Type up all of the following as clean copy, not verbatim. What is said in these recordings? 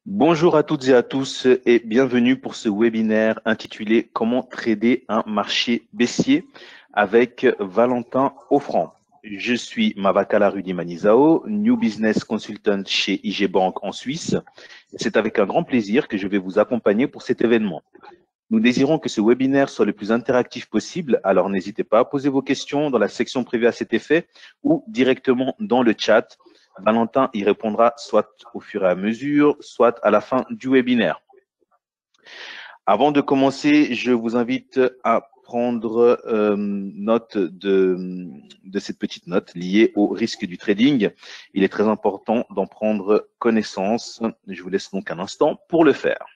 Bonjour à toutes et à tous et bienvenue pour ce webinaire intitulé Comment trader un marché baissier avec Valentin Offrand. Je suis Mavakala Rudy Manizao, New Business Consultant chez IG Bank en Suisse. C'est avec un grand plaisir que je vais vous accompagner pour cet événement. Nous désirons que ce webinaire soit le plus interactif possible, alors n'hésitez pas à poser vos questions dans la section prévue à cet effet ou directement dans le chat. Valentin y répondra soit au fur et à mesure, soit à la fin du webinaire. Avant de commencer, je vous invite à prendre note de cette petite note liée au risque du trading. Il est très important d'en prendre connaissance. Je vous laisse donc un instant pour le faire.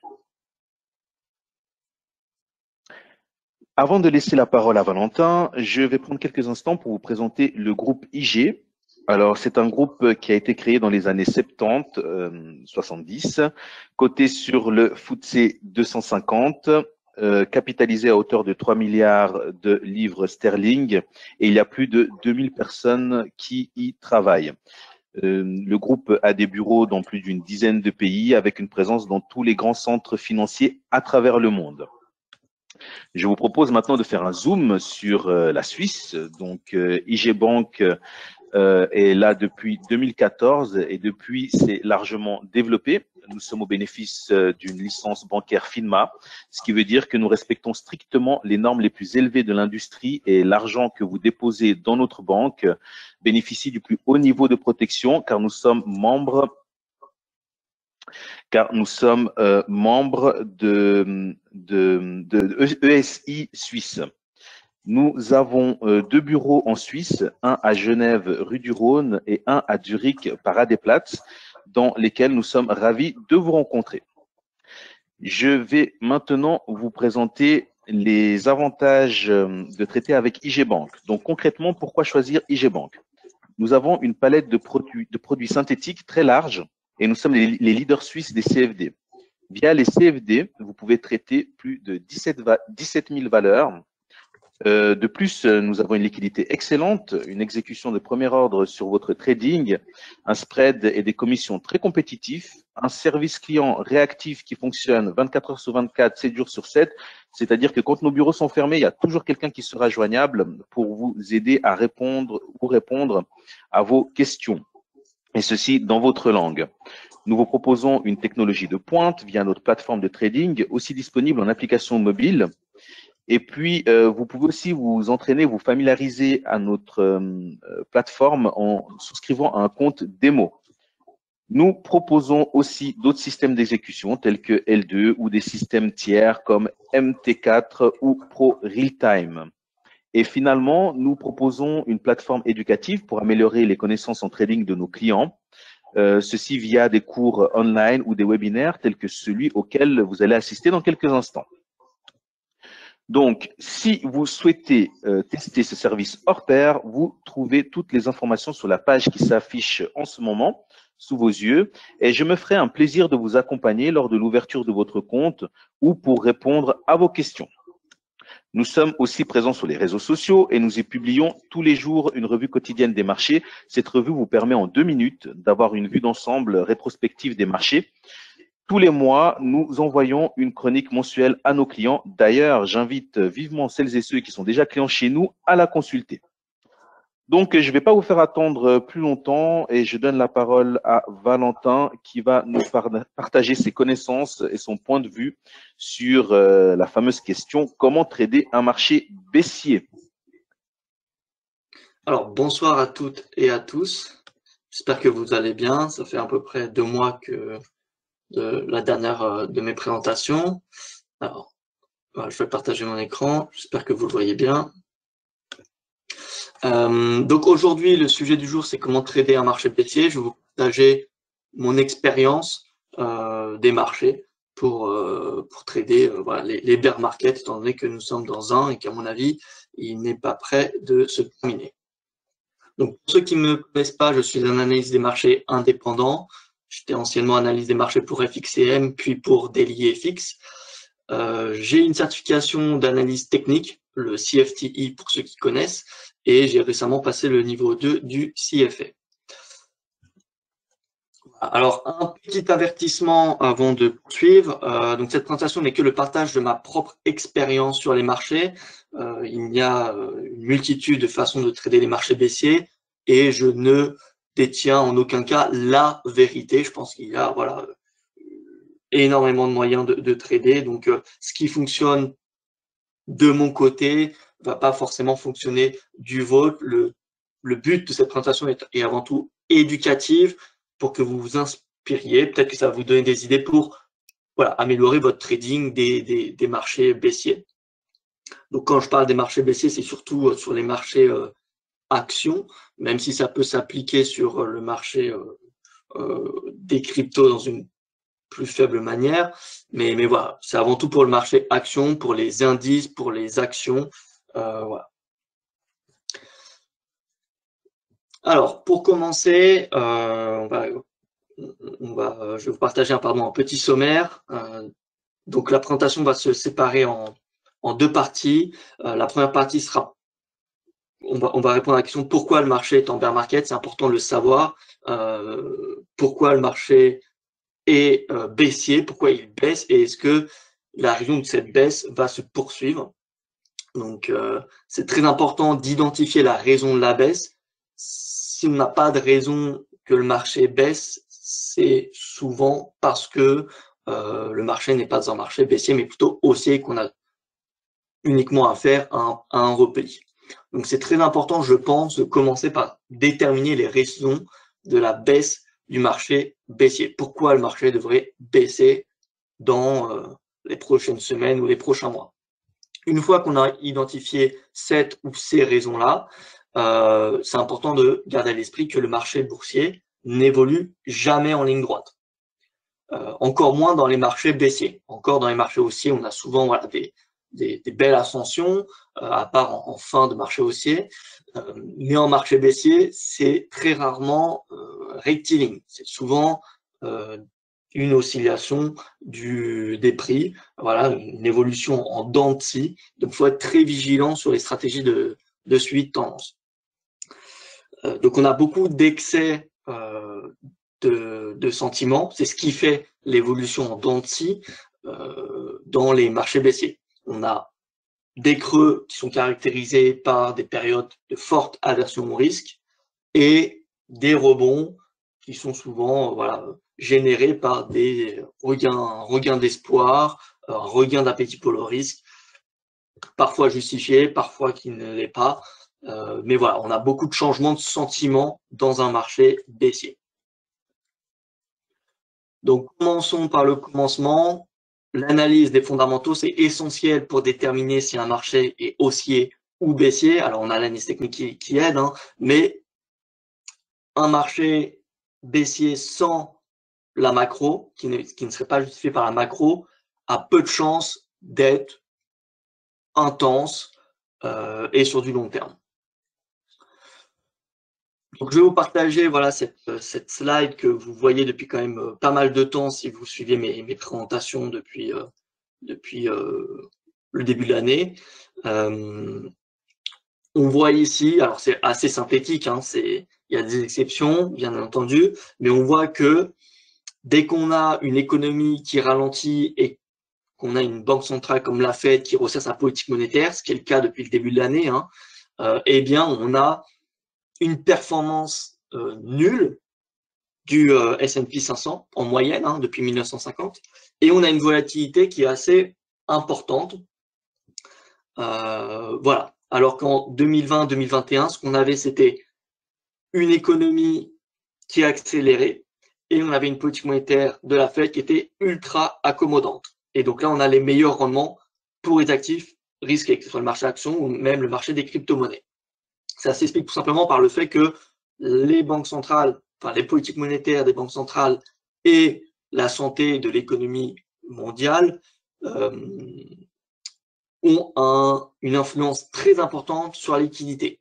Avant de laisser la parole à Valentin, je vais prendre quelques instants pour vous présenter le groupe IG. Alors, c'est un groupe qui a été créé dans les années 70, 70, coté sur le FTSE 250, capitalisé à hauteur de 3 milliards de livres sterling, et il y a plus de 2000 personnes qui y travaillent. Le groupe a des bureaux dans plus d'une dizaine de pays, avec une présence dans tous les grands centres financiers à travers le monde. Je vous propose maintenant de faire un zoom sur la Suisse. Donc, IG Bank est là depuis 2014 et depuis, c'est largement développé. Nous sommes au bénéfice d'une licence bancaire FINMA, ce qui veut dire que nous respectons strictement les normes les plus élevées de l'industrie et l'argent que vous déposez dans notre banque bénéficie du plus haut niveau de protection car nous sommes membres de ESI Suisse. Nous avons deux bureaux en Suisse, un à Genève, rue du Rhône, et un à Zurich, Paradeplatz, dans lesquels nous sommes ravis de vous rencontrer. Je vais maintenant vous présenter les avantages de traiter avec IG Bank. Donc concrètement, pourquoi choisir IG Bank? Nous avons une palette de produits synthétiques très large et nous sommes les leaders suisses des CFD. Via les CFD, vous pouvez traiter plus de 17 000 valeurs. De plus, nous avons une liquidité excellente, une exécution de premier ordre sur votre trading, un spread et des commissions très compétitifs, un service client réactif qui fonctionne 24 heures sur 24, 7 jours sur 7, c'est-à-dire que quand nos bureaux sont fermés, il y a toujours quelqu'un qui sera joignable pour vous aider à répondre à vos questions, et ceci dans votre langue. Nous vous proposons une technologie de pointe via notre plateforme de trading, aussi disponible en application mobile. Et puis, vous pouvez aussi vous entraîner, vous familiariser à notre plateforme en souscrivant à un compte démo. Nous proposons aussi d'autres systèmes d'exécution tels que L2 ou des systèmes tiers comme MT4 ou Pro Realtime. Et finalement, nous proposons une plateforme éducative pour améliorer les connaissances en trading de nos clients. Ceci via des cours online ou des webinaires tels que celui auquel vous allez assister dans quelques instants. Donc, si vous souhaitez tester ce service hors pair, vous trouvez toutes les informations sur la page qui s'affiche en ce moment sous vos yeux et je me ferai un plaisir de vous accompagner lors de l'ouverture de votre compte ou pour répondre à vos questions. Nous sommes aussi présents sur les réseaux sociaux et nous y publions tous les jours une revue quotidienne des marchés. Cette revue vous permet en 2 minutes d'avoir une vue d'ensemble rétrospective des marchés. Tous les mois, nous envoyons une chronique mensuelle à nos clients. D'ailleurs, j'invite vivement celles et ceux qui sont déjà clients chez nous à la consulter. Donc, je ne vais pas vous faire attendre plus longtemps et je donne la parole à Valentin qui va nous partager ses connaissances et son point de vue sur la fameuse question « Comment trader un marché baissier ?» Alors, bonsoir à toutes et à tous. J'espère que vous allez bien. Ça fait à peu près 2 mois que de la dernière de mes présentations. Alors, voilà, je vais partager mon écran. J'espère que vous le voyez bien. Donc aujourd'hui, le sujet du jour, c'est comment trader un marché baissier. Je vais vous partager mon expérience des marchés pour trader voilà, les bear markets, étant donné que nous sommes dans un et qu'à mon avis, il n'est pas prêt de se terminer. Donc, pour ceux qui ne me connaissent pas, je suis un analyste des marchés indépendant. J'étais anciennement analyste des marchés pour FXCM, puis pour Daily FX. J'ai une certification d'analyse technique, le CFTI pour ceux qui connaissent, et j'ai récemment passé le niveau 2 du CFA. Alors, un petit avertissement avant de poursuivre. Donc, cette présentation n'est que le partage de ma propre expérience sur les marchés. Il y a une multitude de façons de trader les marchés baissiers et je ne détiens en aucun cas la vérité. Je pense qu'il y a voilà, énormément de moyens de trader. Donc, ce qui fonctionne de mon côté va pas forcément fonctionner du vôtre. Le but de cette présentation est avant tout éducative pour que vous vous inspiriez. Peut-être que ça va vous donner des idées pour voilà, améliorer votre trading des marchés baissiers. Donc, quand je parle des marchés baissiers, c'est surtout sur les marchés actions, même si ça peut s'appliquer sur le marché des cryptos dans une plus faible manière. Mais voilà, c'est avant tout pour le marché actions, pour les indices, pour les actions. Voilà. Alors, pour commencer, je vais vous partager un petit sommaire. Donc, la présentation va se séparer en deux parties. La première partie sera, on va répondre à la question pourquoi le marché est en bear market. C'est important de le savoir. Pourquoi le marché est baissier, pourquoi il baisse et est-ce que la raison de cette baisse va se poursuivre. Donc, c'est très important d'identifier la raison de la baisse. Si on n'a pas de raison que le marché baisse, c'est souvent parce que le marché n'est pas un marché baissier, mais plutôt haussier, qu'on a uniquement affaire à un repli. Donc, c'est très important, je pense, de commencer par déterminer les raisons de la baisse du marché baissier. Pourquoi le marché devrait baisser dans les prochaines semaines ou les prochains mois. Une fois qu'on a identifié cette ou ces raisons-là, c'est important de garder à l'esprit que le marché boursier n'évolue jamais en ligne droite. Encore moins dans les marchés baissiers. Encore dans les marchés haussiers, on a souvent voilà, des belles ascensions, à part en fin de marché haussier. Mais en marché baissier, c'est très rarement rectiligne. C'est souvent une oscillation des prix, voilà, une évolution en dents de scie. Donc, il faut être très vigilant sur les stratégies de suivi de tendance. Donc, on a beaucoup d'excès de sentiments. C'est ce qui fait l'évolution en dents de scie dans les marchés baissiers. On a des creux qui sont caractérisés par des périodes de forte aversion au risque et des rebonds qui sont souvent voilà, générés par des regains d'espoir, un regain d'appétit pour le risque, parfois justifié, parfois qui ne l'est pas. Mais voilà, on a beaucoup de changements de sentiments dans un marché baissier. Donc, commençons par le commencement. L'analyse des fondamentaux, c'est essentiel pour déterminer si un marché est haussier ou baissier. Alors, on a l'analyse technique qui aide, hein, mais un marché baissier sans la macro, qui ne serait pas justifié par la macro, a peu de chances d'être intense et sur du long terme. Donc, je vais vous partager voilà, cette slide que vous voyez depuis quand même pas mal de temps si vous suivez mes présentations depuis le début de l'année. On voit ici, alors c'est assez synthétique, hein, il y a des exceptions, bien entendu, mais on voit que dès qu'on a une économie qui ralentit et qu'on a une banque centrale comme la Fed qui resserre sa politique monétaire, ce qui est le cas depuis le début de l'année, hein, eh bien, on a une performance nulle du S&P 500 en moyenne hein, depuis 1950, et on a une volatilité qui est assez importante. Voilà. Alors qu'en 2020-2021, ce qu'on avait, c'était une économie qui accélérait et on avait une politique monétaire de la Fed qui était ultra accommodante. Et donc là, on a les meilleurs rendements pour les actifs risqués, que ce soit le marché actions ou même le marché des crypto-monnaies. Ça s'explique tout simplement par le fait que les banques centrales, enfin les politiques monétaires des banques centrales et la santé de l'économie mondiale ont une influence très importante sur la liquidité.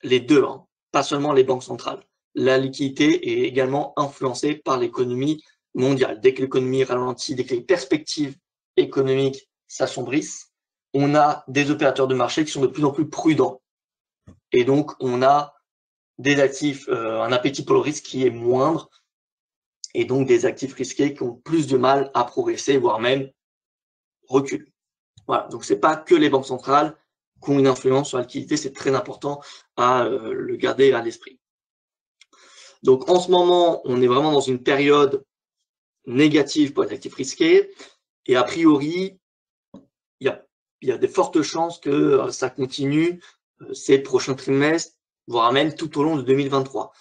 Les deux, hein, pas seulement les banques centrales. La liquidité est également influencée par l'économie mondiale. Dès que l'économie ralentit, dès que les perspectives économiques s'assombrissent, on a des opérateurs de marché qui sont de plus en plus prudents. Et donc, on a des actifs, un appétit pour le risque qui est moindre. et donc des actifs risqués qui ont plus de mal à progresser, voire même reculent. Voilà, donc ce n'est pas que les banques centrales qui ont une influence sur la liquidité, c'est très important à le garder à l'esprit. Donc en ce moment, on est vraiment dans une période négative pour les actifs risqués, et a priori, il y a de fortes chances que ça continue ces prochains trimestres, voire même tout au long de 2023.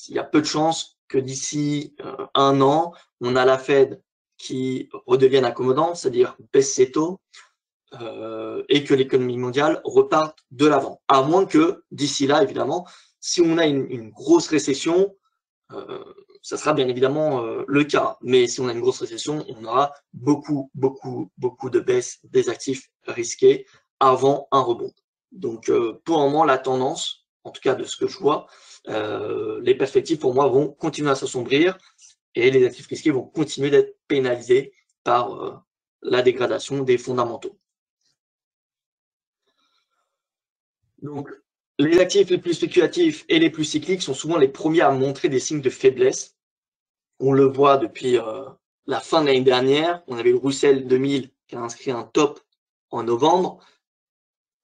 Il y a peu de chances que d'ici un an, on a la Fed qui redevienne accommodante, c'est-à-dire baisse ses taux, et que l'économie mondiale reparte de l'avant. À moins que, d'ici là, évidemment, si on a une grosse récession, ça sera bien évidemment le cas. Mais si on a une grosse récession, on aura beaucoup de baisse des actifs risqués avant un rebond. Donc, pour le moment, la tendance, en tout cas de ce que je vois, les perspectives pour moi vont continuer à s'assombrir et les actifs risqués vont continuer d'être pénalisés par la dégradation des fondamentaux. Donc, les actifs les plus spéculatifs et les plus cycliques sont souvent les premiers à montrer des signes de faiblesse. On le voit depuis la fin de l'année dernière. On avait le Russell 2000 qui a inscrit un top en novembre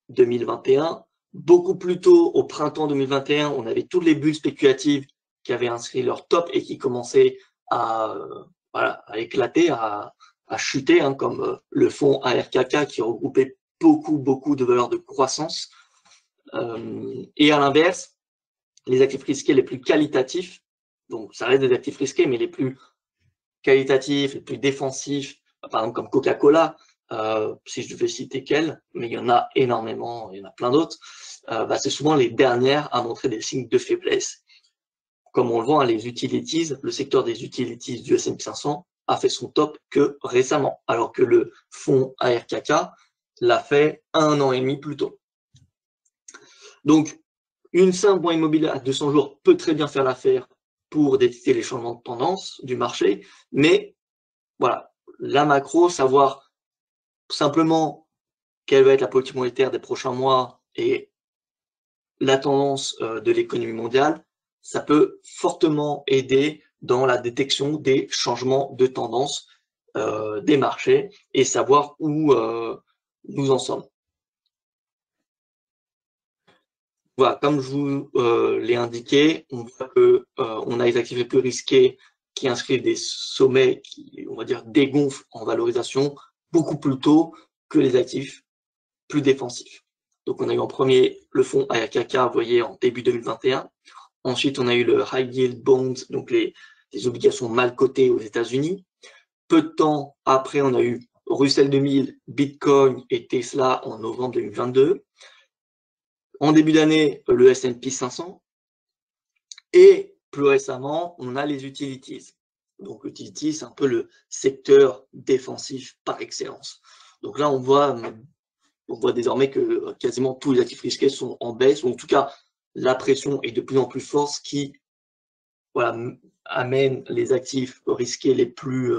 2021. Beaucoup plus tôt, au printemps 2021, on avait toutes les bulles spéculatives qui avaient inscrit leur top et qui commençaient à éclater, à chuter, hein, comme le fonds ARKK qui regroupait beaucoup de valeurs de croissance. Et à l'inverse, les actifs risqués les plus qualitatifs, donc ça reste des actifs risqués, mais les plus qualitatifs, les plus défensifs, par exemple comme Coca-Cola, si je devais citer qu'elle, mais il y en a énormément, il y en a plein d'autres, c'est souvent les dernières à montrer des signes de faiblesse. Comme on le voit, hein, les utilities, le secteur des utilities du S&P 500 a fait son top que récemment, alors que le fonds ARKK l'a fait 1 an et demi plus tôt. Donc, une simple banque immobilière à 200 jours peut très bien faire l'affaire pour détecter les changements de tendance du marché, mais voilà, la macro, savoir simplement quelle va être la politique monétaire des prochains mois et la tendance de l'économie mondiale, ça peut fortement aider dans la détection des changements de tendance des marchés et savoir où nous en sommes. Voilà, comme je vous l'ai indiqué, on voit que on a les actifs les plus risqués qui inscrivent des sommets qui, on va dire, dégonflent en valorisation beaucoup plus tôt que les actifs plus défensifs. Donc, on a eu en premier le fonds ARKK, vous voyez, en début 2021. Ensuite, on a eu le High Yield Bonds, donc les obligations mal cotées aux États-Unis. Peu de temps après, on a eu Russell 2000, Bitcoin et Tesla en novembre 2022. En début d'année, le S&P 500. Et plus récemment, on a les utilities. Donc, utilities, c'est un peu le secteur défensif par excellence. Donc là, on voit désormais que quasiment tous les actifs risqués sont en baisse, ou en tout cas, la pression est de plus en plus forte, ce qui amène les actifs risqués les plus,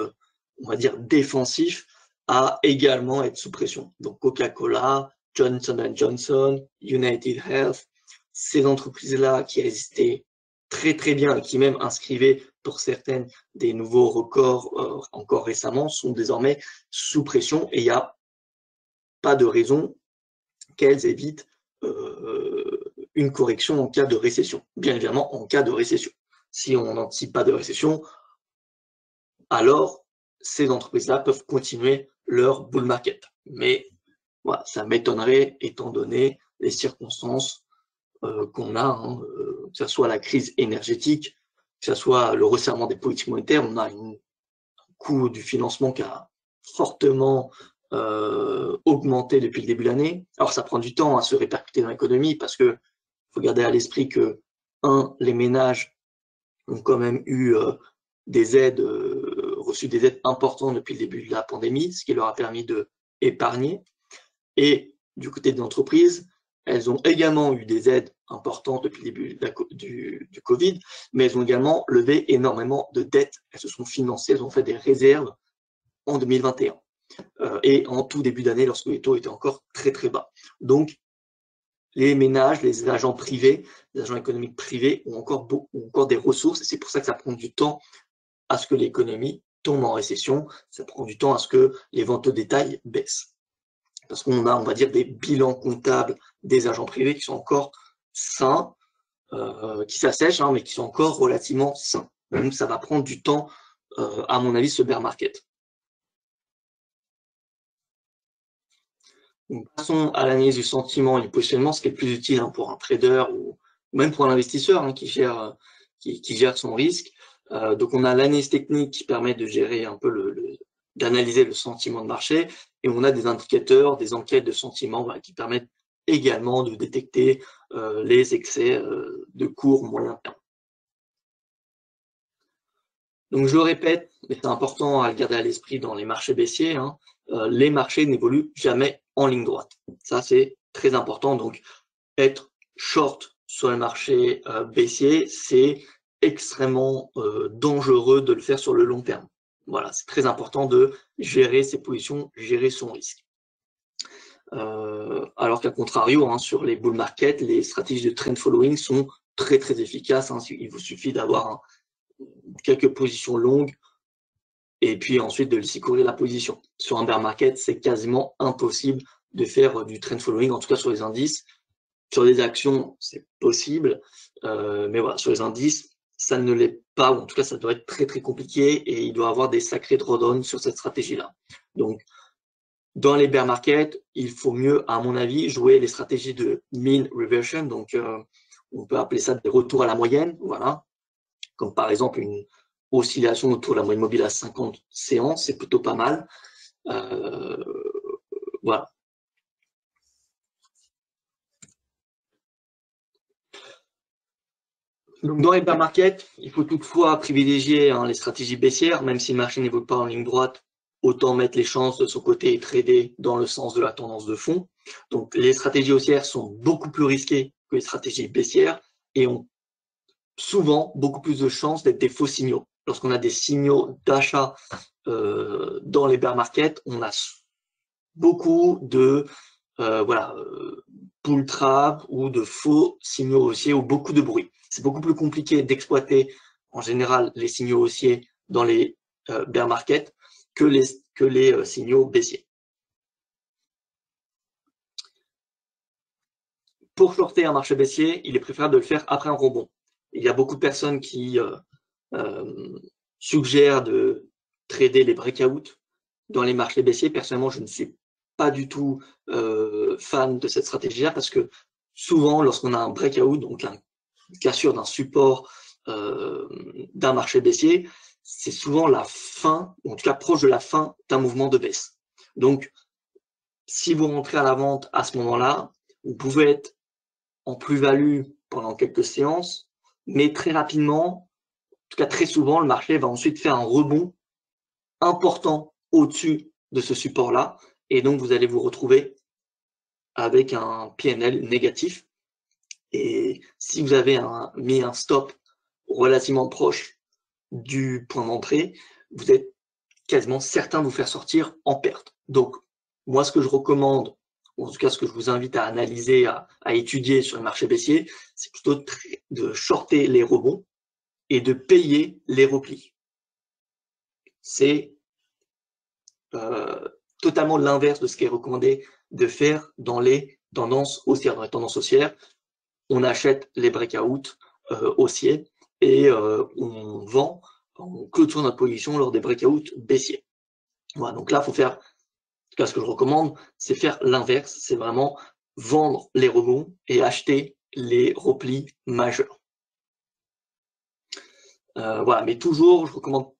on va dire, défensifs à également être sous pression. Donc, Coca-Cola, Johnson & Johnson, United Health, ces entreprises-là qui résistaient très bien et qui même inscrivaient pour certaines des nouveaux records encore récemment sont désormais sous pression et il n'y a pas de raison qu'elles évitent une correction en cas de récession. Bien évidemment, en cas de récession. Si on n'anticipe pas de récession, alors ces entreprises-là peuvent continuer leur bull market. Mais voilà, ça m'étonnerait étant donné les circonstances qu'on a, hein, que ce soit la crise énergétique, que ce soit le resserrement des politiques monétaires, on a un coût du financement qui a fortement augmenté depuis le début de l'année. Alors ça prend du temps à se répercuter dans l'économie parce que faut garder à l'esprit que, les ménages ont quand même eu des aides, reçu des aides importantes depuis le début de la pandémie, ce qui leur a permis de épargner. Et du côté des entreprises, elles ont également eu des aides importantes depuis le début du Covid, mais elles ont également levé énormément de dettes. Elles se sont financées, elles ont fait des réserves en 2021 et en tout début d'année lorsque les taux étaient encore très bas. Donc, les ménages, les agents privés, les agents économiques privés ont encore des ressources et c'est pour ça que ça prend du temps à ce que l'économie tombe en récession, ça prend du temps à ce que les ventes au détail baissent. Parce qu'on a, on va dire, des bilans comptables des agents privés qui sont encore sains, qui s'assèchent, hein, mais qui sont encore relativement sains. Donc ça va prendre du temps, à mon avis, ce bear market. Donc, passons à l'analyse du sentiment et du positionnement, ce qui est le plus utile, hein, pour un trader ou même pour un investisseur, hein, qui gère son risque. Donc on a l'analyse technique qui permet de gérer un peu d'analyser le sentiment de marché, et on a des indicateurs, des enquêtes de sentiment, voilà, qui permettent également de détecter les excès de court moyen terme. Donc je le répète, mais c'est important à le garder à l'esprit dans les marchés baissiers, hein, les marchés n'évoluent jamais en ligne droite. Ça, c'est très important. Donc être short sur le marché baissier, c'est extrêmement dangereux de le faire sur le long terme. Voilà, c'est très important de gérer ses positions, gérer son risque. Alors qu'à contrario, hein, sur les bull market, les stratégies de trend following sont très très efficaces, hein. Il vous suffit d'avoir quelques positions longues et puis ensuite de laisser courir la position. Sur un bear market, c'est quasiment impossible de faire du trend following, en tout cas sur les indices. Sur les actions, c'est possible, mais voilà, sur les indices, ça ne l'est pas, ou en tout cas, ça doit être très très compliqué, et il doit y avoir des sacrés drawdowns sur cette stratégie-là. Donc, dans les bear markets, il faut mieux, à mon avis, jouer les stratégies de mean reversion, donc on peut appeler ça des retours à la moyenne, voilà, comme par exemple une oscillation autour de la moyenne mobile à 50 séances, c'est plutôt pas mal. Voilà. Donc dans les bear markets, il faut toutefois privilégier, hein, les stratégies baissières, même si le marché n'évolue pas en ligne droite, autant mettre les chances de son côté et trader dans le sens de la tendance de fond. Donc les stratégies haussières sont beaucoup plus risquées que les stratégies baissières et ont souvent beaucoup plus de chances d'être des faux signaux. Lorsqu'on a des signaux d'achat dans les bear markets, on a beaucoup de bull trap ou de faux signaux haussiers ou beaucoup de bruit. C'est beaucoup plus compliqué d'exploiter en général les signaux haussiers dans les bear market que les signaux baissiers. Pour shorter un marché baissier, il est préférable de le faire après un rebond. Il y a beaucoup de personnes qui suggèrent de trader les breakouts dans les marchés baissiers. Personnellement, je ne suis pas du tout fan de cette stratégie-là, parce que souvent, lorsqu'on a un breakout, donc une cassure d'un support d'un marché baissier, c'est souvent la fin, ou en tout cas proche de la fin d'un mouvement de baisse. Donc, si vous rentrez à la vente à ce moment-là, vous pouvez être en plus-value pendant quelques séances, mais très rapidement, en tout cas très souvent, le marché va ensuite faire un rebond important au-dessus de ce support-là, et donc vous allez vous retrouver avec un PNL négatif. Et si vous avez mis un stop relativement proche du point d'entrée, vous êtes quasiment certain de vous faire sortir en perte. Donc, moi, ce que je recommande, ou en tout cas ce que je vous invite à analyser, à étudier sur le marché baissier, c'est plutôt de shorter les rebonds et de payer les replis. C'est totalement l'inverse de ce qui est recommandé de faire dans les tendances haussières. Dans les tendances haussières, on achète les breakouts haussiers et on vend, on clôture notre position lors des breakouts baissiers. Voilà, donc là, il faut faire, en tout cas ce que je recommande, c'est faire l'inverse, c'est vraiment vendre les rebonds et acheter les replis majeurs. Voilà, mais toujours, je recommande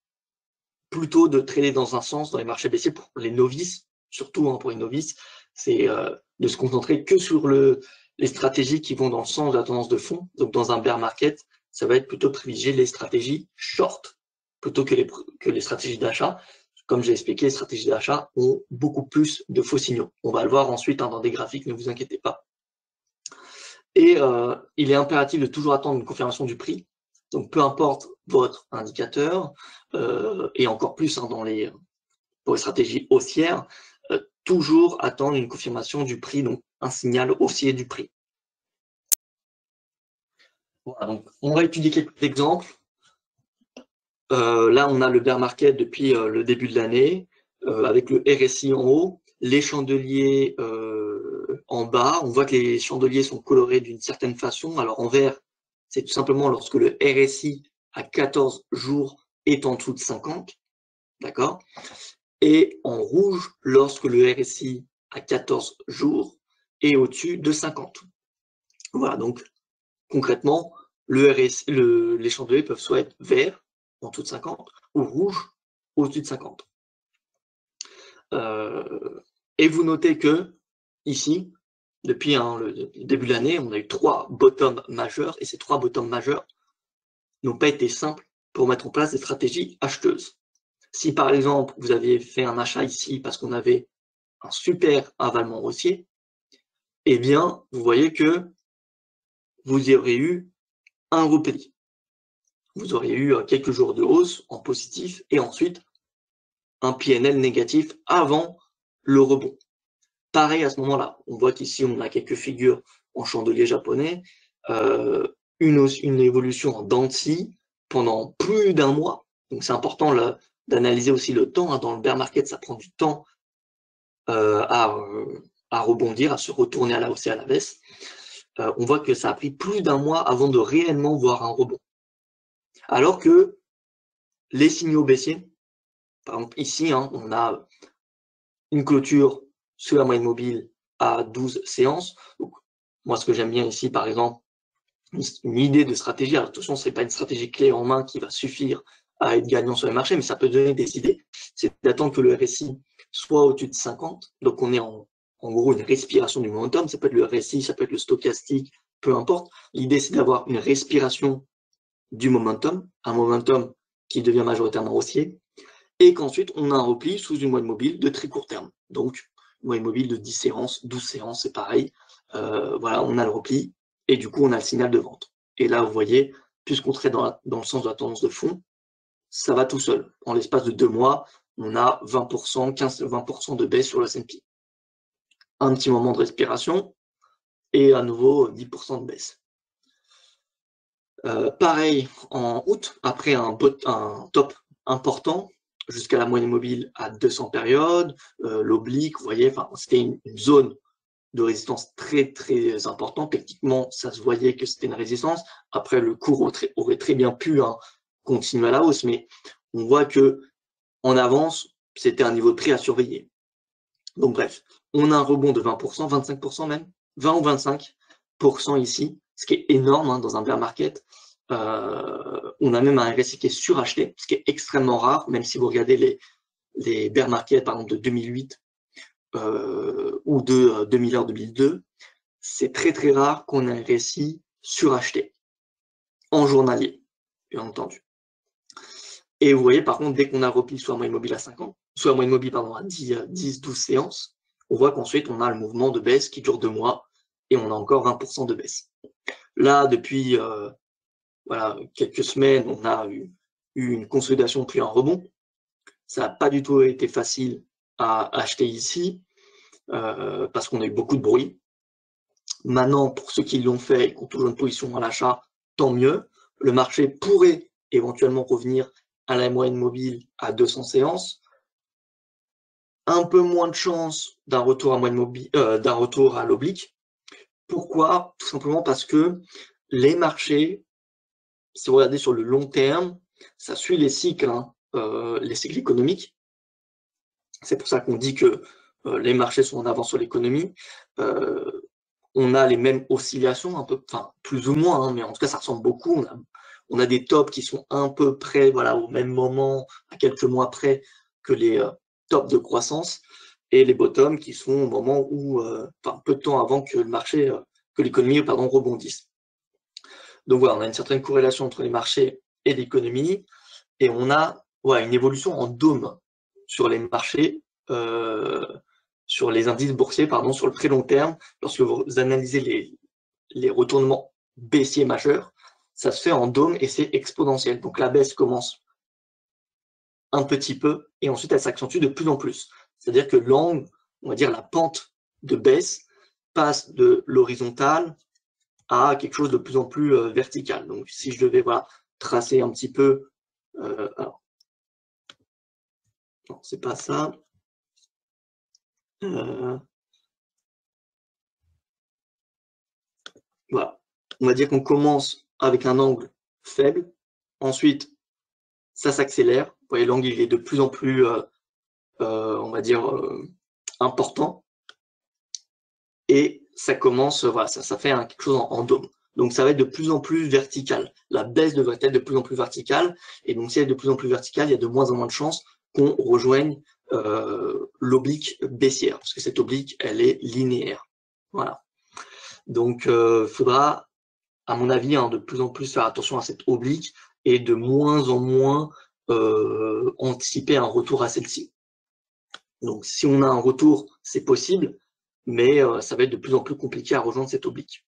plutôt de trader dans un sens dans les marchés baissiers pour les novices, surtout, hein, pour les novices, c'est de se concentrer que sur les stratégies qui vont dans le sens de la tendance de fond. Donc dans un bear market, ça va être plutôt privilégier les stratégies short plutôt que les stratégies d'achat. Comme j'ai expliqué, les stratégies d'achat ont beaucoup plus de faux signaux. On va le voir ensuite, hein, dans des graphiques, ne vous inquiétez pas. Et il est impératif de toujours attendre une confirmation du prix. Donc peu importe votre indicateur, et encore plus, hein, pour les stratégies haussières, toujours attendre une confirmation du prix, donc un signal haussier du prix. Voilà, donc on va étudier quelques exemples. Là, on a le bear market depuis le début de l'année, avec le RSI en haut, les chandeliers en bas. On voit que les chandeliers sont colorés d'une certaine façon. Alors en vert, c'est tout simplement lorsque le RSI à 14 jours est en dessous de 50, d'accord? Et en rouge, lorsque le RSI à 14 jours est au-dessus de 50. Voilà, donc concrètement, les chandeliers peuvent soit être verts, en dessous de 50, ou rouge, au-dessus de 50. Et vous notez que, ici, depuis le début de l'année, on a eu 3 bottoms majeurs, et ces 3 bottoms majeurs n'ont pas été simples pour mettre en place des stratégies acheteuses. Si par exemple, vous aviez fait un achat ici parce qu'on avait un super avalement haussier, eh bien, vous voyez que vous y aurez eu un repli. Vous auriez eu quelques jours de hausse en positif et ensuite un PNL négatif avant le rebond. Pareil à ce moment-là, on voit qu'ici on a quelques figures en chandelier japonais, une évolution en dents de scie pendant plus d'un mois. Donc c'est important d'analyser aussi le temps. Hein. Dans le bear market, ça prend du temps à rebondir, à se retourner à la hausse et à la baisse. On voit que ça a pris plus d'un mois avant de réellement voir un rebond. Alors que les signaux baissiers, par exemple ici, hein, on a une clôture sur la moyenne mobile à 12 séances. Donc, moi, ce que j'aime bien ici, par exemple, une idée de stratégie. Alors, de toute façon, ce n'est pas une stratégie clé en main qui va suffire à être gagnant sur les marchés, mais ça peut donner des idées. C'est d'attendre que le RSI soit au-dessus de 50. Donc, on est en gros une respiration du momentum. Ça peut être le RSI, ça peut être le stochastique, peu importe. L'idée, c'est d'avoir une respiration du momentum, un momentum qui devient majoritairement haussier, et qu'ensuite, on a un repli sous une moyenne mobile de très court terme. Donc, une moyenne mobile de 10 séances, 12 séances, c'est pareil. Voilà, on a le repli, et du coup, on a le signal de vente. Et là, vous voyez, puisqu'on traite dans le sens de la tendance de fond, ça va tout seul. En l'espace de 2 mois, on a 20%, 15-20% de baisse sur le S&P. Un petit moment de respiration, et à nouveau 10% de baisse. Pareil, en août, après un top important, jusqu'à la moyenne mobile à 200 périodes, l'oblique, vous voyez, c'était une zone de résistance très très importante. Techniquement, ça se voyait que c'était une résistance. Après, le cours aurait très bien pu continuer à la hausse, mais on voit que en avance, c'était un niveau de prix à surveiller. Donc bref, on a un rebond de 20%, 25% même, 20 ou 25% ici, ce qui est énorme hein, dans un bear market. On a même un RSI qui est suracheté, ce qui est extrêmement rare, même si vous regardez les bear markets, par exemple, de 2008 ou de 2001-2002, c'est très très rare qu'on ait un RSI suracheté, en journalier, bien entendu. Et vous voyez, par contre, dès qu'on a repli soit moyenne mobile à 50, soit moyenne mobile pardon, à 10-12 séances, on voit qu'ensuite, on a le mouvement de baisse qui dure 2 mois, et on a encore 20% de baisse. Là, depuis voilà, quelques semaines, on a eu une consolidation puis un rebond. Ça n'a pas du tout été facile à acheter ici parce qu'on a eu beaucoup de bruit. Maintenant, pour ceux qui l'ont fait et qui ont toujours une position à l'achat, tant mieux. Le marché pourrait éventuellement revenir à la moyenne mobile à 200 séances. Un peu moins de chance d'un retour à moyenne mobile, d'un retour à l'oblique. Pourquoi? Tout simplement parce que les marchés, si vous regardez sur le long terme, ça suit les cycles économiques. C'est pour ça qu'on dit que les marchés sont en avance sur l'économie. On a les mêmes oscillations, un peu, enfin plus ou moins, hein, mais en tout cas ça ressemble beaucoup. On a des tops qui sont à peu près, voilà, au même moment, à quelques mois près que les tops de croissance, et les bottoms qui sont au moment où, enfin peu de temps avant que le marché, que l'économie, pardon, rebondisse. Donc voilà, on a une certaine corrélation entre les marchés et l'économie, et on a une évolution en dôme sur les marchés, sur les indices boursiers, pardon, sur le très long terme. Lorsque vous analysez les retournements baissiers majeurs, ça se fait en dôme et c'est exponentiel. Donc la baisse commence un petit peu et ensuite elle s'accentue de plus en plus. C'est-à-dire que l'angle, on va dire la pente de baisse, passe de l'horizontale à quelque chose de plus en plus vertical. Donc si je devais tracer un petit peu Alors, non, c'est pas ça. Voilà. On va dire qu'on commence avec un angle faible. Ensuite, ça s'accélère. Vous voyez, l'angle il est de plus en plus, on va dire, important. Et ça commence, voilà, ça fait quelque chose en dôme. Donc, ça va être de plus en plus vertical. La baisse devrait être de plus en plus verticale. Et donc, si elle est de plus en plus verticale, il y a de moins en moins de chances qu'on rejoigne l'oblique baissière, parce que cette oblique, elle est linéaire. Voilà. Donc, il faudra, à mon avis, de plus en plus faire attention à cette oblique et de moins en moins anticiper un retour à celle-ci. Donc, si on a un retour, c'est possible, mais ça va être de plus en plus compliqué à rejoindre cette oblique.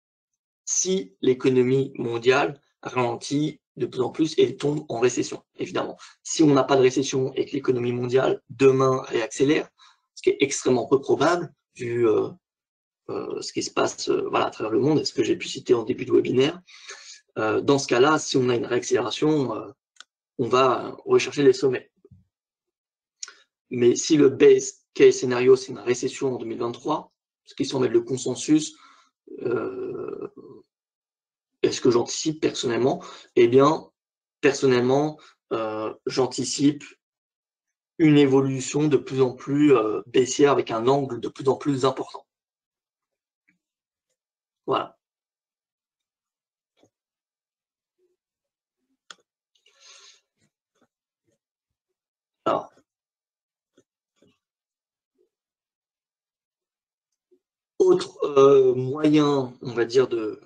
Si l'économie mondiale ralentit de plus en plus et tombe en récession, évidemment. Si on n'a pas de récession et que l'économie mondiale demain réaccélère, ce qui est extrêmement peu probable, vu ce qui se passe voilà, à travers le monde et ce que j'ai pu citer en début de webinaire, dans ce cas-là, si on a une réaccélération, on va rechercher les sommets. Mais si le base case scénario, c'est une récession en 2023, ce qui semble être le consensus, est-ce que j'anticipe personnellement? Eh bien, personnellement, j'anticipe une évolution de plus en plus baissière avec un angle de plus en plus important. Voilà. Alors, autre moyen, on va dire, de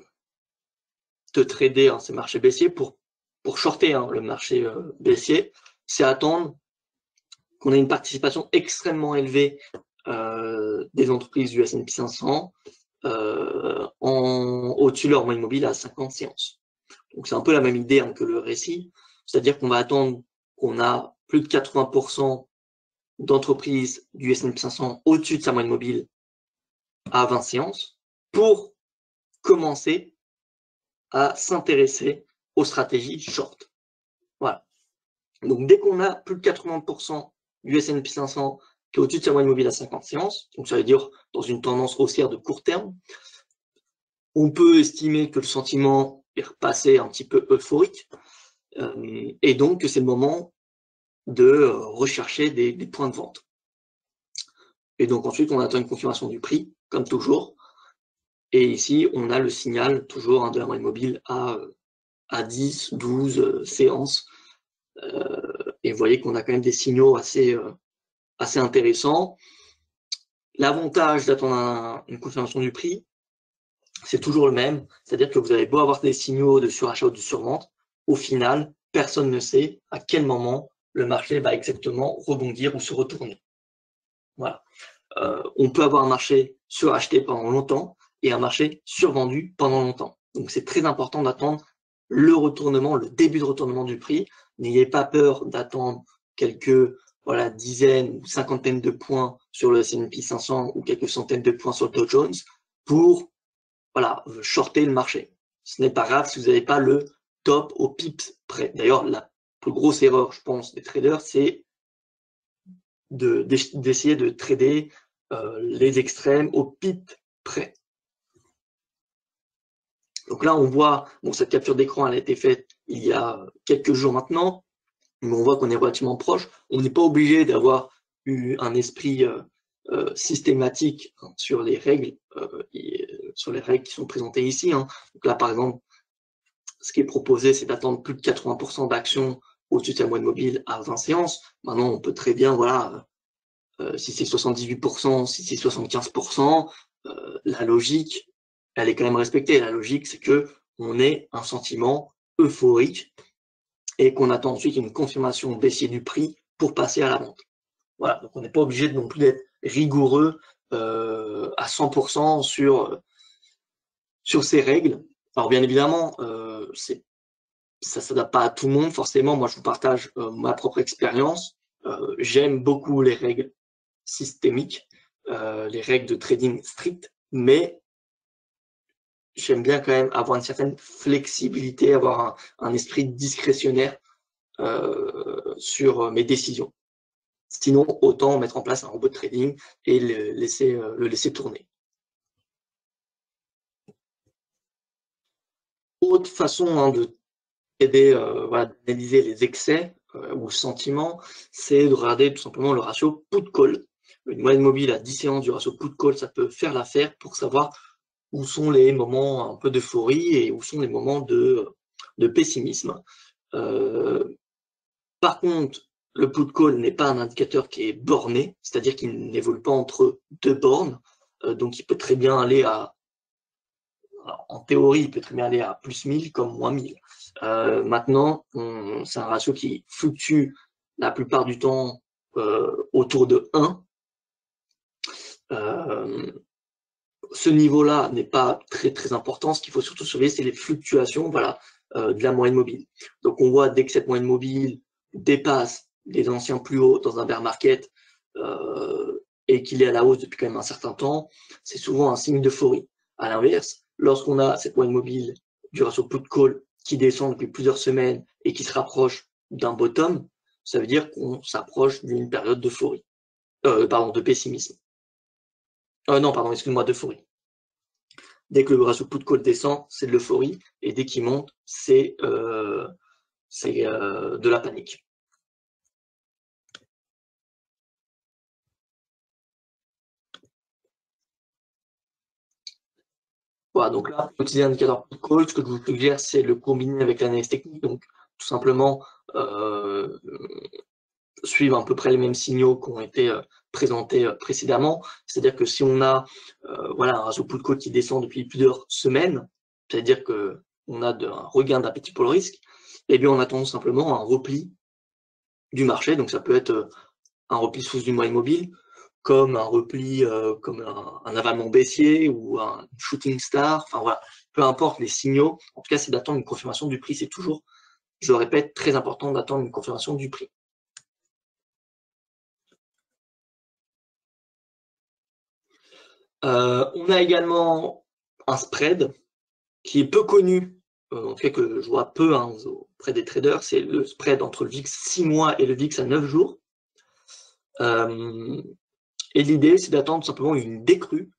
trader ces marchés baissiers pour shorter le marché baissier, c'est attendre qu'on ait une participation extrêmement élevée des entreprises du S&P 500 au-dessus de leur moyenne mobile à 50 séances. Donc c'est un peu la même idée que le récit, c'est-à-dire qu'on va attendre qu'on a plus de 80% d'entreprises du S&P 500 au-dessus de sa moyenne mobile à 20 séances pour commencer à s'intéresser aux stratégies short. Voilà. Donc dès qu'on a plus de 80% du S&P 500 qui est au-dessus de sa moyenne mobile à 50 séances, donc ça veut dire dans une tendance haussière de court terme, on peut estimer que le sentiment est repassé un petit peu euphorique, et donc que c'est le moment de rechercher des points de vente. Et donc ensuite, on attend une confirmation du prix, comme toujours. Et ici, on a le signal toujours de la moyenne mobile à 10, 12 séances. Et vous voyez qu'on a quand même des signaux assez intéressants. L'avantage d'attendre une confirmation du prix, c'est toujours le même, c'est-à-dire que vous avez beau avoir des signaux de surachat ou de survente, au final, personne ne sait à quel moment le marché va exactement rebondir ou se retourner. Voilà. On peut avoir un marché suracheté pendant longtemps et un marché survendu pendant longtemps. Donc c'est très important d'attendre le retournement, le début de retournement du prix. N'ayez pas peur d'attendre quelques dizaines ou cinquantaines de points sur le S&P 500 ou quelques centaines de points sur le Dow Jones pour shorter le marché. Ce n'est pas grave si vous n'avez pas le top au pips près. D'ailleurs, la plus grosse erreur, je pense, des traders, c'est d'essayer de trader les extrêmes au pip près. Donc là, on voit, cette capture d'écran, elle a été faite il y a quelques jours maintenant, mais on voit qu'on est relativement proche. On n'est pas obligé d'avoir eu un esprit systématique sur les règles, qui sont présentées ici. Donc là, par exemple, ce qui est proposé, c'est d'attendre plus de 80% d'actions au-dessus de sa moyenne mobile à 20 séances. Maintenant, on peut très bien, si c'est 78%, si c'est 75%, la logique, elle est quand même respectée. La logique, c'est que on ait un sentiment euphorique et qu'on attend ensuite une confirmation baissière du prix pour passer à la vente. Voilà, donc on n'est pas obligé non plus d'être rigoureux à 100% sur ces règles. Alors bien évidemment, ça ne s'adapte pas à tout le monde, forcément. Moi, je vous partage ma propre expérience. J'aime beaucoup les règles systémiques, les règles de trading strictes, mais j'aime bien quand même avoir une certaine flexibilité, avoir un esprit discrétionnaire sur mes décisions. Sinon, autant mettre en place un robot de trading et le laisser tourner. Autre façon de aider, d'analyser les excès ou sentiments, c'est de regarder tout simplement le ratio put-call. Une moyenne mobile à 10 séances du ratio put-call, ça peut faire l'affaire pour savoir où sont les moments un peu d'euphorie et où sont les moments de pessimisme. Par contre, le put-call n'est pas un indicateur qui est borné, c'est-à-dire qu'il n'évolue pas entre deux bornes, donc il peut très bien aller à, en théorie, il peut très bien aller à plus 1000 comme moins 1000. Maintenant, c'est un ratio qui fluctue la plupart du temps autour de 1. Ce niveau-là n'est pas très très important. Ce qu'il faut surtout surveiller, c'est les fluctuations de la moyenne mobile. Donc on voit dès que cette moyenne mobile dépasse les anciens plus hauts dans un bear market et qu'il est à la hausse depuis quand même un certain temps, c'est souvent un signe d'euphorie. À l'inverse, lorsqu'on a cette moyenne mobile du ratio put-call qui descend depuis plusieurs semaines et qui se rapproche d'un bottom, ça veut dire qu'on s'approche d'une période d'euphorie, de pessimisme. Non, pardon, excuse-moi, d'euphorie. Dès que le ratio put-call descend, c'est de l'euphorie, et dès qu'il monte, c'est de la panique. Voilà, donc là, pour utiliser l'indicateur put-call, ce que je vous suggère, c'est le combiner avec l'analyse technique, donc tout simplement suivre à peu près les mêmes signaux qui ont été présentés précédemment. C'est-à-dire que si on a un ratio put-call qui descend depuis plusieurs semaines, c'est-à-dire qu'on a un regain d'appétit pour le risque, eh bien on attend simplement un repli du marché. Donc ça peut être un repli sous une moyenne mobile, comme un repli, comme un avalement baissier ou un shooting star, enfin voilà, peu importe les signaux. En tout cas, c'est d'attendre une confirmation du prix. C'est toujours, je le répète, très important d'attendre une confirmation du prix. On a également un spread qui est peu connu, en tout cas que je vois peu auprès des traders, c'est le spread entre le VIX 6 mois et le VIX à 9 jours. Et l'idée, c'est d'attendre simplement une décrue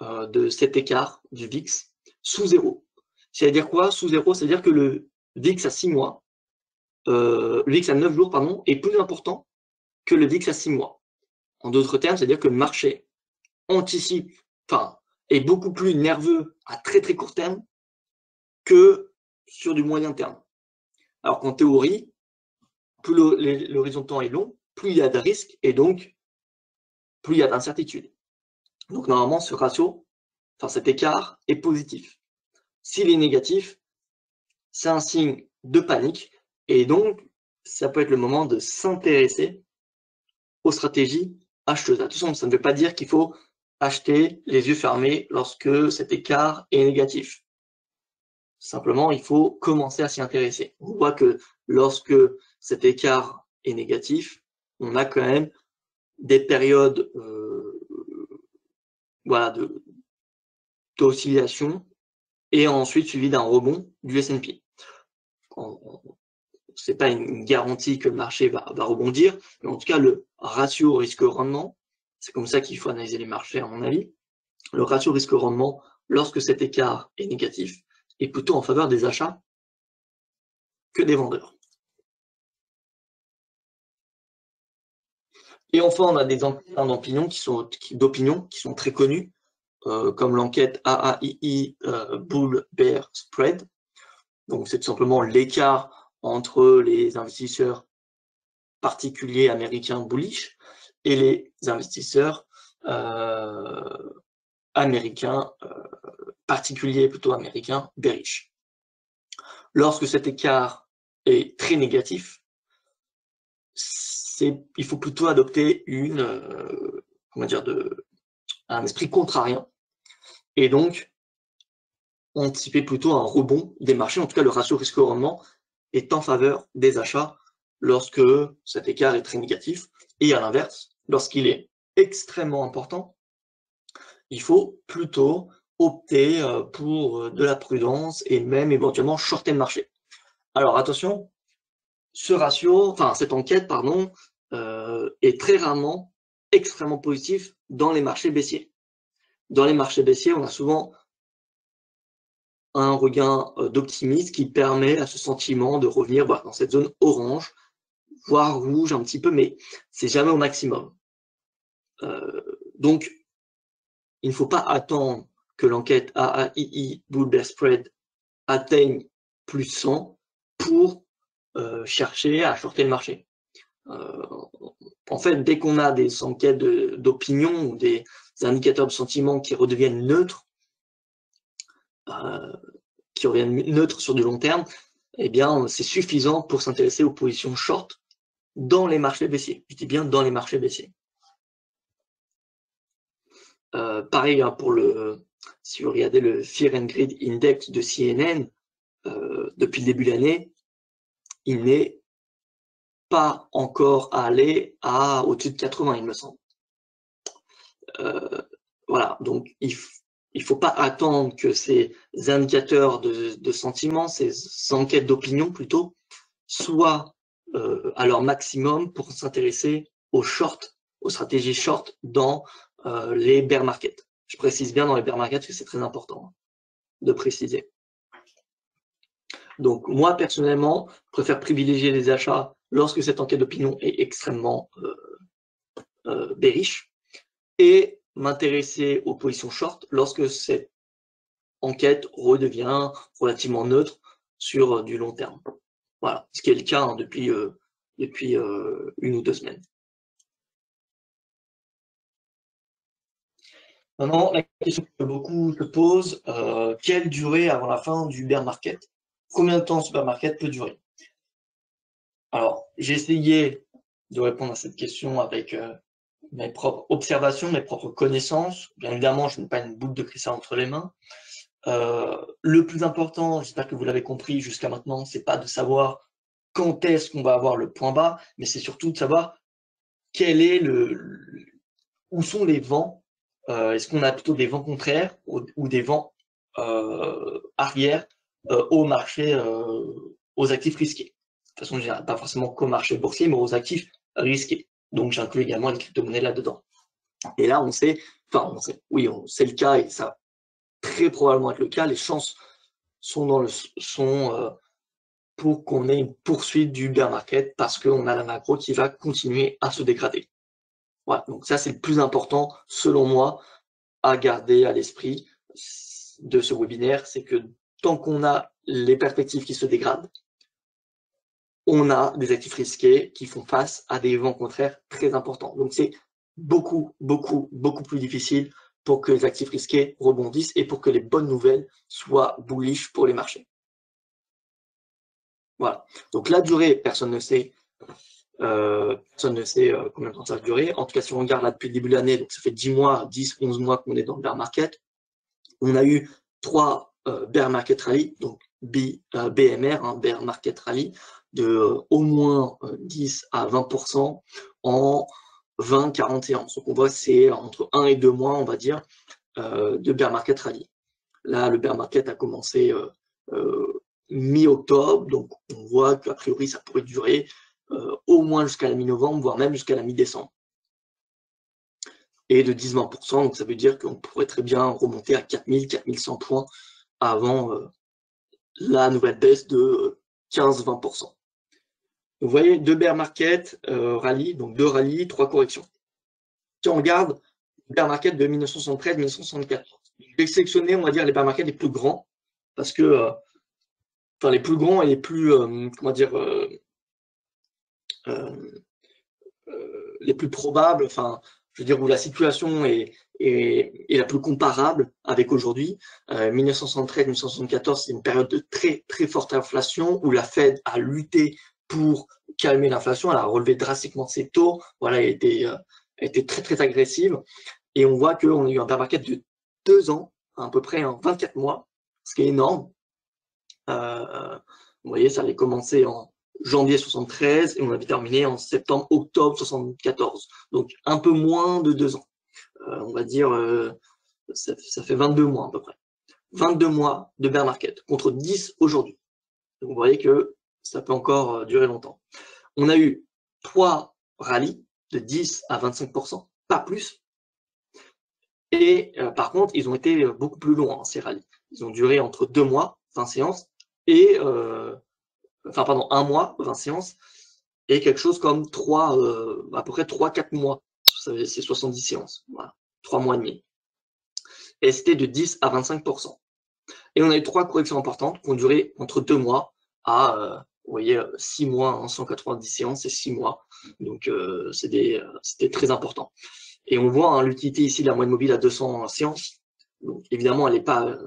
de cet écart du VIX sous zéro. C'est-à-dire quoi? Sous zéro, c'est-à-dire que le VIX à 6 mois, le VIX à 9 jours, pardon, est plus important que le VIX à 6 mois. En d'autres termes, c'est-à-dire que le marché anticipe, est beaucoup plus nerveux à très très court terme que sur du moyen terme. Alors qu'en théorie, plus l'horizon de temps est long, plus il y a de risques et donc plus il y a d'incertitudes. Donc normalement, ce ratio, cet écart est positif. S'il est négatif, c'est un signe de panique et donc ça peut être le moment de s'intéresser aux stratégies acheteuses. Attention, ça ne veut pas dire qu'il faut acheter les yeux fermés lorsque cet écart est négatif. Simplement, il faut commencer à s'y intéresser. On voit que lorsque cet écart est négatif, on a quand même des périodes d'oscillation et ensuite suivi d'un rebond du S&P. Ce n'est pas une garantie que le marché va rebondir, mais en tout cas, le ratio risque-rendement, c'est comme ça qu'il faut analyser les marchés, à mon avis. Le ratio risque-rendement, lorsque cet écart est négatif, est plutôt en faveur des achats que des vendeurs. Et enfin, on a des enquêtes d'opinion qui sont très connues, comme l'enquête AAII Bull Bear Spread. Donc, c'est tout simplement l'écart entre les investisseurs particuliers américains bullish et les investisseurs américains, particuliers plutôt américains bearish. Lorsque cet écart est très négatif, il faut plutôt adopter un esprit contrarien et donc anticiper plutôt un rebond des marchés. En tout cas, le ratio risque-rendement est en faveur des achats lorsque cet écart est très négatif. Et à l'inverse, lorsqu'il est extrêmement important, il faut plutôt opter pour de la prudence et même éventuellement shorter le marché. Alors attention, cette enquête, pardon, est très rarement extrêmement positif dans les marchés baissiers. Dans les marchés baissiers, on a souvent un regain d'optimisme qui permet à ce sentiment de revenir dans cette zone orange, voire rouge un petit peu, mais c'est jamais au maximum. Donc, il ne faut pas attendre que l'enquête AAII Bull Bear Spread atteigne plus 100 pour chercher à shorter le marché. En fait, dès qu'on a des enquêtes d'opinion ou des indicateurs de sentiment qui redeviennent neutres, sur du long terme, eh bien, c'est suffisant pour s'intéresser aux positions short dans les marchés baissiers. Je dis bien dans les marchés baissiers. Pareil, hein, si vous regardez le Fear and Greed Index de CNN, depuis le début de l'année, il n'est pas encore allé au-dessus de 80, il me semble. Voilà, donc il ne faut pas attendre que ces indicateurs de sentiment, ces enquêtes d'opinion plutôt, soient à leur maximum pour s'intéresser aux stratégies short dans les bear markets. Je précise bien dans les bear markets parce que c'est très important de préciser. Donc moi personnellement, je préfère privilégier les achats lorsque cette enquête d'opinion est extrêmement bearish et m'intéresser aux positions short lorsque cette enquête redevient relativement neutre sur du long terme. Voilà, ce qui est le cas depuis 1 ou 2 semaines. Maintenant, la question que beaucoup se posent, quelle durée avant la fin du bear market? Combien de temps ce bear market peut durer? Alors, j'ai essayé de répondre à cette question avec mes propres observations, mes propres connaissances. Bien évidemment, je n'ai pas une boule de cristal entre les mains. Le plus important, j'espère que vous l'avez compris jusqu'à maintenant, c'est pas de savoir quand est-ce qu'on va avoir le point bas, mais c'est surtout de savoir où sont les vents. Est-ce qu'on a plutôt des vents contraires ou des vents arrière au marché, aux actifs risqués. De façon générale, pas forcément qu'au marché boursier, mais aux actifs risqués. Donc j'inclus également les crypto-monnaies là-dedans. Et là, oui, c'est le cas et ça va très probablement être le cas. Les chances sont pour qu'on ait une poursuite du bear market parce qu'on a la macro qui va continuer à se dégrader. Voilà, donc ça c'est le plus important selon moi à garder à l'esprit de ce webinaire, c'est que tant qu'on a les perspectives qui se dégradent, on a des actifs risqués qui font face à des vents contraires très importants. Donc c'est beaucoup plus difficile pour que les actifs risqués rebondissent et pour que les bonnes nouvelles soient bullish pour les marchés. Voilà. Donc la durée, personne ne sait. Personne ne sait combien de temps ça va durer. En tout cas, si on regarde là depuis le début de l'année, donc ça fait 10 mois, 10, 11 mois qu'on est dans le bear market. On a eu 3 bear market rally, donc BMR, bear market rally, de au moins 10 à 20% en 20-40 séances. Donc on voit c'est entre 1 et 2 mois, on va dire, de bear market rally. Là, le bear market a commencé mi-octobre, donc on voit qu'a priori ça pourrait durer au moins jusqu'à la mi-novembre, voire même jusqu'à la mi-décembre. Et de 10-20%, donc ça veut dire qu'on pourrait très bien remonter à 4000-4100 points avant la nouvelle baisse de 15-20%. Vous voyez, 2 bear market rallye, donc 2 rallyes, 3 corrections. Si on regarde le bear market de 1973-1974, je vais sélectionner, on va dire, les bear markets les plus grands, parce que les plus grands et les plus, les plus probables, je veux dire, où la situation est la plus comparable avec aujourd'hui. 1973-1974, c'est une période de très forte inflation où la Fed a lutté pour calmer l'inflation, elle a relevé drastiquement ses taux, voilà, elle était très agressive. Et on voit qu'on a eu un bear market de 2 ans, à peu près 24 mois, ce qui est énorme. Vous voyez, ça avait commencé en janvier 73 et on avait terminé en septembre-octobre 74. Donc un peu moins de 2 ans. On va dire, ça fait 22 mois à peu près. 22 mois de bear market contre 10 aujourd'hui. Donc vous voyez que ça peut encore durer longtemps. On a eu 3 rallyes de 10 à 25%, pas plus. Et par contre, ils ont été beaucoup plus longs, hein, ces rallyes. Ils ont duré entre 2 mois, 20 séances, et enfin pardon, 1 mois, 20 séances, et quelque chose comme à peu près 3-4 mois. C'est 70 séances, voilà, 3 mois et demi. Et c'était de 10 à 25%. Et on a eu 3 corrections importantes qui ont duré entre 2 mois à, vous voyez, 6 mois, hein, 190 séances, c'est 6 mois. Donc c'était très important. Et on voit, hein, l'utilité ici de la moyenne mobile à 200 séances. Donc évidemment, elle n'est pas,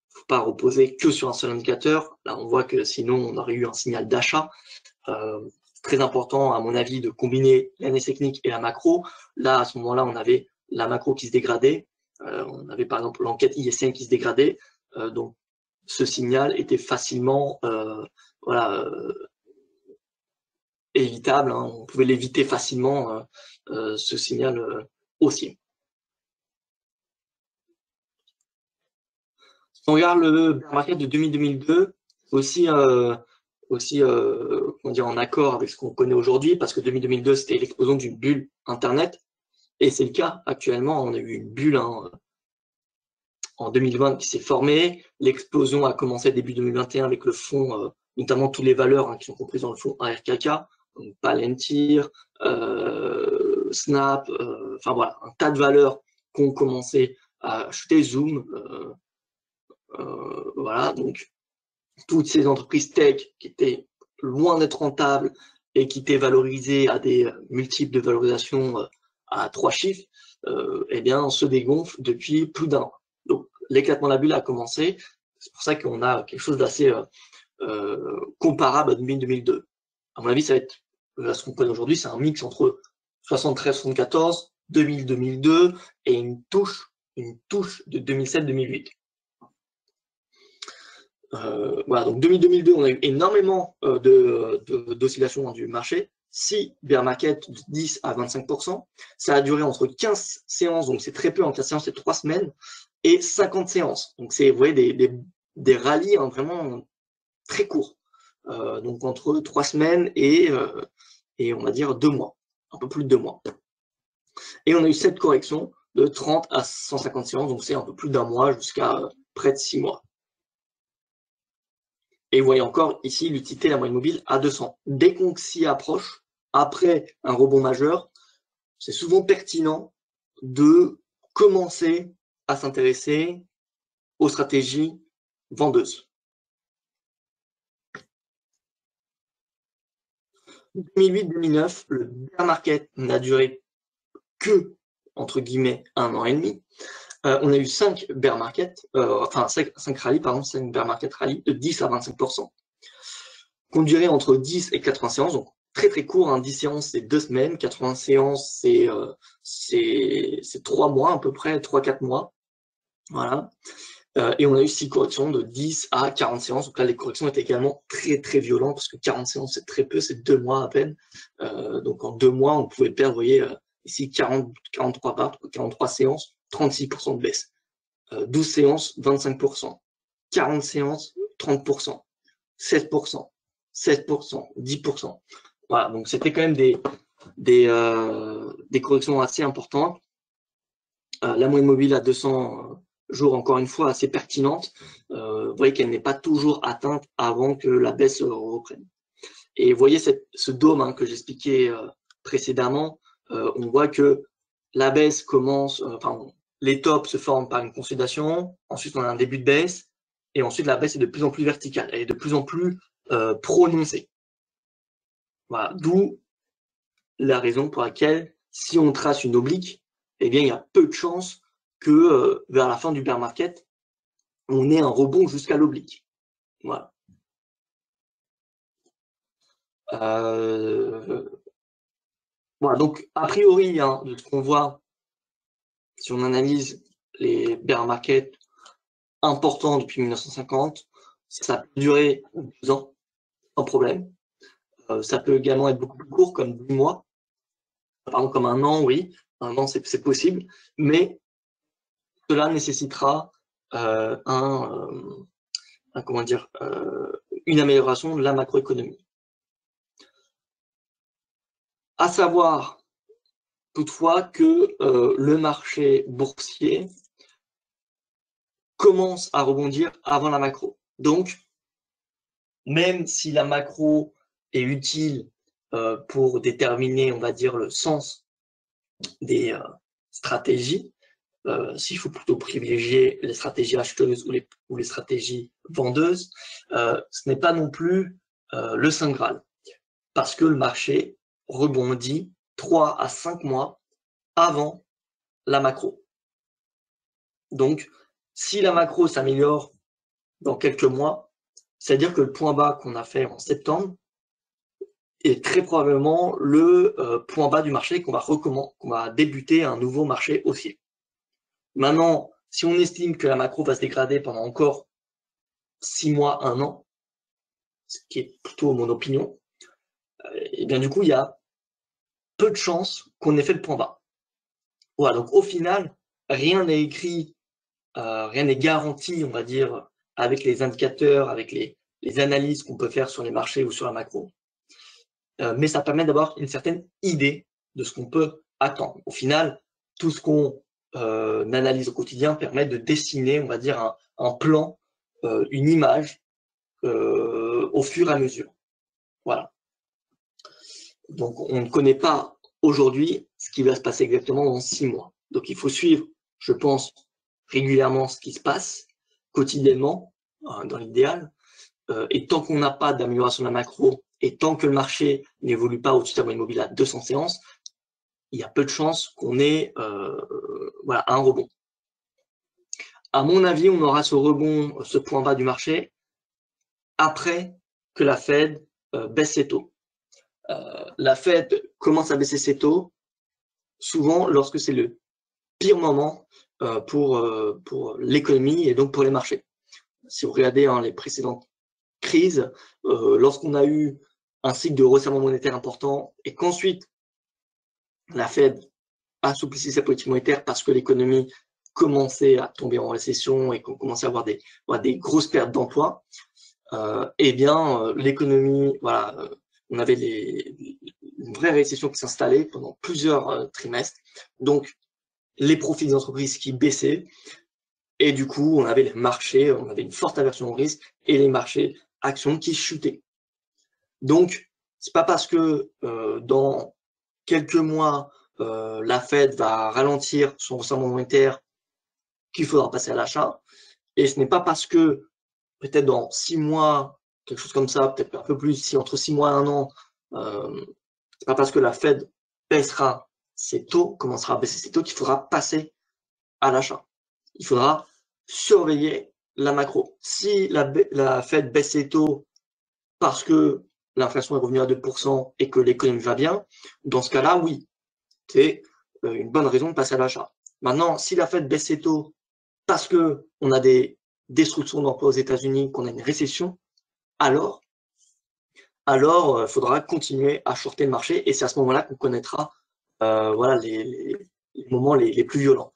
faut pas reposer que sur un seul indicateur. Là, on voit que sinon, on aurait eu un signal d'achat. C'est très important, à mon avis, de combiner l'analyse technique et la macro. Là, à ce moment-là, on avait la macro qui se dégradait. On avait par exemple l'enquête ISM qui se dégradait. Donc, ce signal était facilement évitable. Hein. On pouvait l'éviter facilement, ce signal haussier. Si on regarde le bear market de 2000-2002, aussi comment dire, en accord avec ce qu'on connaît aujourd'hui, parce que 2000-2002, c'était l'explosion d'une bulle Internet, et c'est le cas actuellement. On a eu une bulle, hein, en 2020 qui s'est formée. L'explosion a commencé début 2021 avec le fonds, notamment toutes les valeurs, hein, qui sont comprises dans le fonds ARKK, donc Palantir, Snap, enfin voilà, un tas de valeurs qui ont commencé à acheter, Zoom, voilà, donc toutes ces entreprises tech qui étaient loin d'être rentables et qui étaient valorisées à des multiples de valorisation à 3 chiffres, eh bien, se dégonflent depuis plus d'un an. Donc, l'éclatement de la bulle a commencé. C'est pour ça qu'on a quelque chose d'assez comparable à 2000-2002. À mon avis, ça va être, ce qu'on connaît aujourd'hui, c'est un mix entre 73-74, 2000-2002 et une touche de 2007-2008. Voilà, donc 2000-2002, on a eu énormément d'oscillations du marché. 6 bear market de 10 à 25%. Ça a duré entre 15 séances, donc c'est très peu, en 15 séances, c'est 3 semaines, et 50 séances. Donc c'est, vous voyez, des rallyes, hein, vraiment très courts. Donc entre 3 semaines et on va dire 2 mois, un peu plus de 2 mois. Et on a eu cette correction de 30 à 150 séances, donc c'est un peu plus d'1 mois jusqu'à près de 6 mois. Et vous voyez encore ici l'utilité de la moyenne mobile à 200. Dès qu'on s'y approche, après un rebond majeur, c'est souvent pertinent de commencer à s'intéresser aux stratégies vendeuses. 2008-2009, le bear market n'a duré que, entre guillemets, 1 an et demi. On a eu 5 bear market, enfin 5 rallyes, pardon, 5 bear market rallyes de 10 à 25%, qu'on durait entre 10 et 80 séances, donc très très court, hein, 10 séances c'est 2 semaines, 80 séances c'est 3 mois à peu près, 3-4 mois, voilà. Et on a eu 6 corrections de 10 à 40 séances, donc là les corrections étaient également très très violentes, parce que 40 séances c'est très peu, c'est 2 mois à peine, donc en 2 mois on pouvait perdre, vous voyez, ici 43 parts, 43 séances, 36% de baisse. 12 séances, 25%. 40 séances, 30%. 7%. 7%. 10%. Voilà, donc c'était quand même des corrections assez importantes. La moyenne mobile à 200 jours, encore une fois, assez pertinente. Vous voyez qu'elle n'est pas toujours atteinte avant que la baisse reprenne. Et vous voyez ce dôme, hein, que j'expliquais précédemment, on voit que la baisse commence, les tops se forment par une consolidation, ensuite on a un début de baisse, et ensuite la baisse est de plus en plus verticale, elle est de plus en plus prononcée. Voilà, d'où la raison pour laquelle, si on trace une oblique, eh bien il y a peu de chances que vers la fin du bear market, on ait un rebond jusqu'à l'oblique. Voilà. Voilà, donc a priori, hein, de ce qu'on voit, si on analyse les bear markets importants depuis 1950, ça peut durer 2 ans, sans problème. Ça peut également être beaucoup plus court, comme 10 mois. Pardon, comme 1 an, oui. 1 an, c'est possible. Mais cela nécessitera comment dire, une amélioration de la macroéconomie. À savoir toutefois que le marché boursier commence à rebondir avant la macro. Donc, même si la macro est utile pour déterminer, on va dire, le sens des stratégies, s'il faut plutôt privilégier les stratégies acheteuses ou les stratégies vendeuses, ce n'est pas non plus le Saint Graal, parce que le marché rebondit 3 à 5 mois avant la macro. Donc, si la macro s'améliore dans quelques mois, c'est-à-dire que le point bas qu'on a fait en septembre est très probablement le point bas du marché qu'on va débuter un nouveau marché haussier. Maintenant, si on estime que la macro va se dégrader pendant encore 6 mois, 1 an, ce qui est plutôt mon opinion, et bien du coup, il y a peu de chances qu'on ait fait le point bas. Voilà, donc au final, rien n'est écrit, rien n'est garanti, on va dire, avec les indicateurs, avec les analyses qu'on peut faire sur les marchés ou sur la macro. Mais ça permet d'avoir une certaine idée de ce qu'on peut attendre. Au final, tout ce qu'on analyse au quotidien permet de dessiner, on va dire, un plan, une image au fur et à mesure. Voilà. Donc, on ne connaît pas aujourd'hui ce qui va se passer exactement dans 6 mois. Donc, il faut suivre, je pense, régulièrement ce qui se passe, quotidiennement, dans l'idéal. Et tant qu'on n'a pas d'amélioration de la macro, et tant que le marché n'évolue pas au-dessus de la moyenne mobile à 200 séances, il y a peu de chances qu'on ait voilà, un rebond. À mon avis, on aura ce rebond, ce point bas du marché, après que la Fed baisse ses taux. La Fed commence à baisser ses taux souvent lorsque c'est le pire moment pour l'économie et donc pour les marchés. Si vous regardez les précédentes crises, lorsqu'on a eu un cycle de resserrement monétaire important et qu'ensuite la Fed assouplissait sa politique monétaire parce que l'économie commençait à tomber en récession et qu'on commençait à avoir des grosses pertes d'emplois, eh bien l'économie, voilà, on avait une vraie récession qui s'installait pendant plusieurs trimestres. Donc les profits des entreprises qui baissaient et du coup on avait les marchés, on avait une forte aversion au risque et les marchés actions qui chutaient. Donc c'est pas parce que dans quelques mois la Fed va ralentir son resserrement monétaire qu'il faudra passer à l'achat, et ce n'est pas parce que peut-être dans 6 mois, quelque chose comme ça, peut-être un peu plus, si entre 6 mois et 1 an, c'est pas parce que la Fed baissera ses taux, commencera à baisser ses taux, qu'il faudra passer à l'achat. Il faudra surveiller la macro. Si la Fed baisse ses taux parce que l'inflation est revenue à 2% et que l'économie va bien, dans ce cas-là, oui, c'est une bonne raison de passer à l'achat. Maintenant, si la Fed baisse ses taux parce qu'on a des destructions d'emplois aux États-Unis, qu'on a une récession, alors il faudra continuer à shorter le marché et c'est à ce moment-là qu'on connaîtra voilà, les moments les plus violents.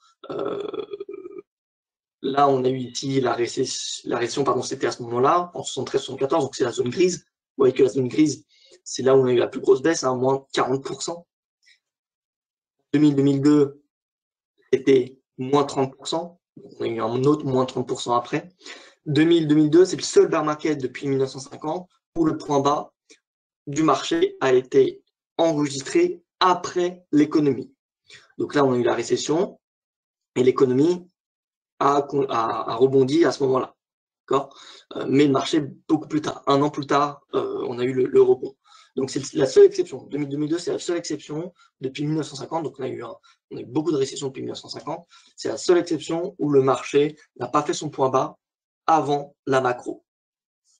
Là, on a eu ici la récession, pardon, c'était à ce moment-là, en 73-74, donc c'est la zone grise. Vous voyez que la zone grise, c'est là où on a eu la plus grosse baisse, hein, moins 40%. 2000-2002, c'était moins 30%. On a eu un autre moins 30% après. 2000-2002, c'est le seul bear market depuis 1950 où le point bas du marché a été enregistré après l'économie. Donc là, on a eu la récession et l'économie a rebondi à ce moment-là. Mais le marché, beaucoup plus tard, 1 an plus tard, on a eu le rebond. Donc c'est la seule exception. 2000-2002, c'est la seule exception depuis 1950. Donc on a eu beaucoup de récessions depuis 1950. C'est la seule exception où le marché n'a pas fait son point bas avant la macro.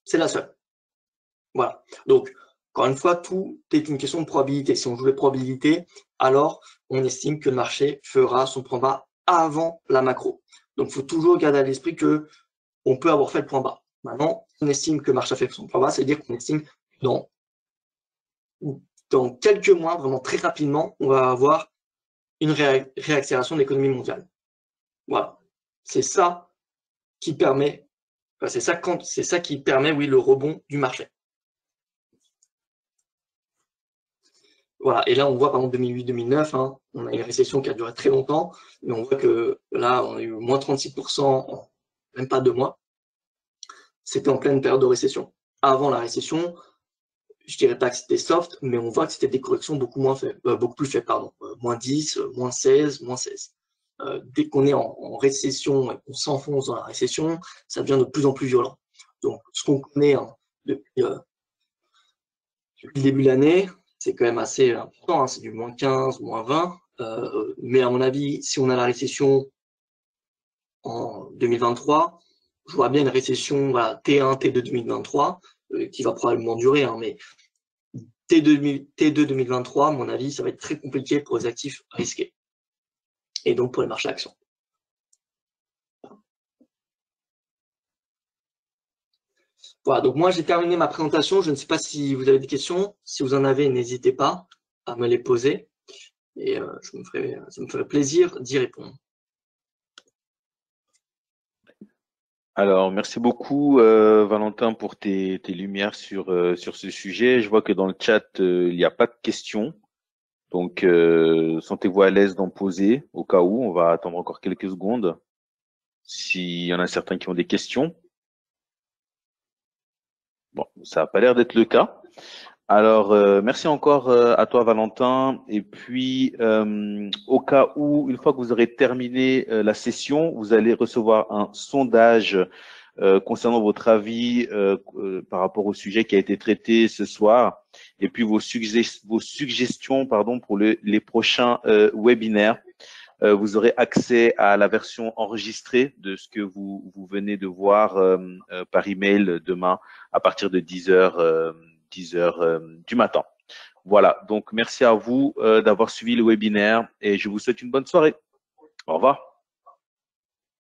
C'est la seule. Voilà. Donc, encore une fois, tout est une question de probabilité. Si on joue les probabilités, alors on estime que le marché fera son point bas avant la macro. Donc, il faut toujours garder à l'esprit que on peut avoir fait le point bas. Maintenant, on estime que le marché a fait son point bas, c'est-à-dire qu'on estime que dans quelques mois, vraiment très rapidement, on va avoir une réaccélération de l'économie mondiale. Voilà. C'est ça qui permet C'est ça qui permet, oui, le rebond du marché. Voilà, et là, on voit par exemple 2008-2009, hein, on a une récession qui a duré très longtemps, mais on voit que là, on a eu moins 36% en même pas 2 mois. C'était en pleine période de récession. Avant la récession, je dirais pas que c'était soft, mais on voit que c'était des corrections beaucoup plus faibles, pardon. Moins 10, moins 16, moins 16. Dès qu'on est en récession et qu'on s'enfonce dans la récession, ça devient de plus en plus violent. Donc, ce qu'on connaît depuis le début de l'année, c'est quand même assez important, hein, c'est du moins 15, moins 20. Mais à mon avis, si on a la récession en 2023, je vois bien une récession voilà, T1, T2 2023, qui va probablement durer, hein, mais T2 2023, à mon avis, ça va être très compliqué pour les actifs risqués. Et donc pour les marchés actions. Voilà, donc moi j'ai terminé ma présentation. Je ne sais pas si vous avez des questions. Si vous en avez, n'hésitez pas à me les poser. Et ça me ferait plaisir d'y répondre. Alors, merci beaucoup, Valentin, pour tes lumières sur ce sujet. Je vois que dans le chat, il n'y a pas de questions. Donc, sentez-vous à l'aise d'en poser au cas où. On va attendre encore quelques secondes. S'il y en a certains qui ont des questions. Bon, ça n'a pas l'air d'être le cas. Alors, merci encore à toi, Valentin. Et puis, au cas où, une fois que vous aurez terminé la session, vous allez recevoir un sondage concernant votre avis par rapport au sujet qui a été traité ce soir, et puis vos suggestions pour les prochains webinaires. Vous aurez accès à la version enregistrée de ce que vous venez de voir par email demain à partir de 10h du matin. Voilà, donc merci à vous d'avoir suivi le webinaire et je vous souhaite une bonne soirée. Au revoir.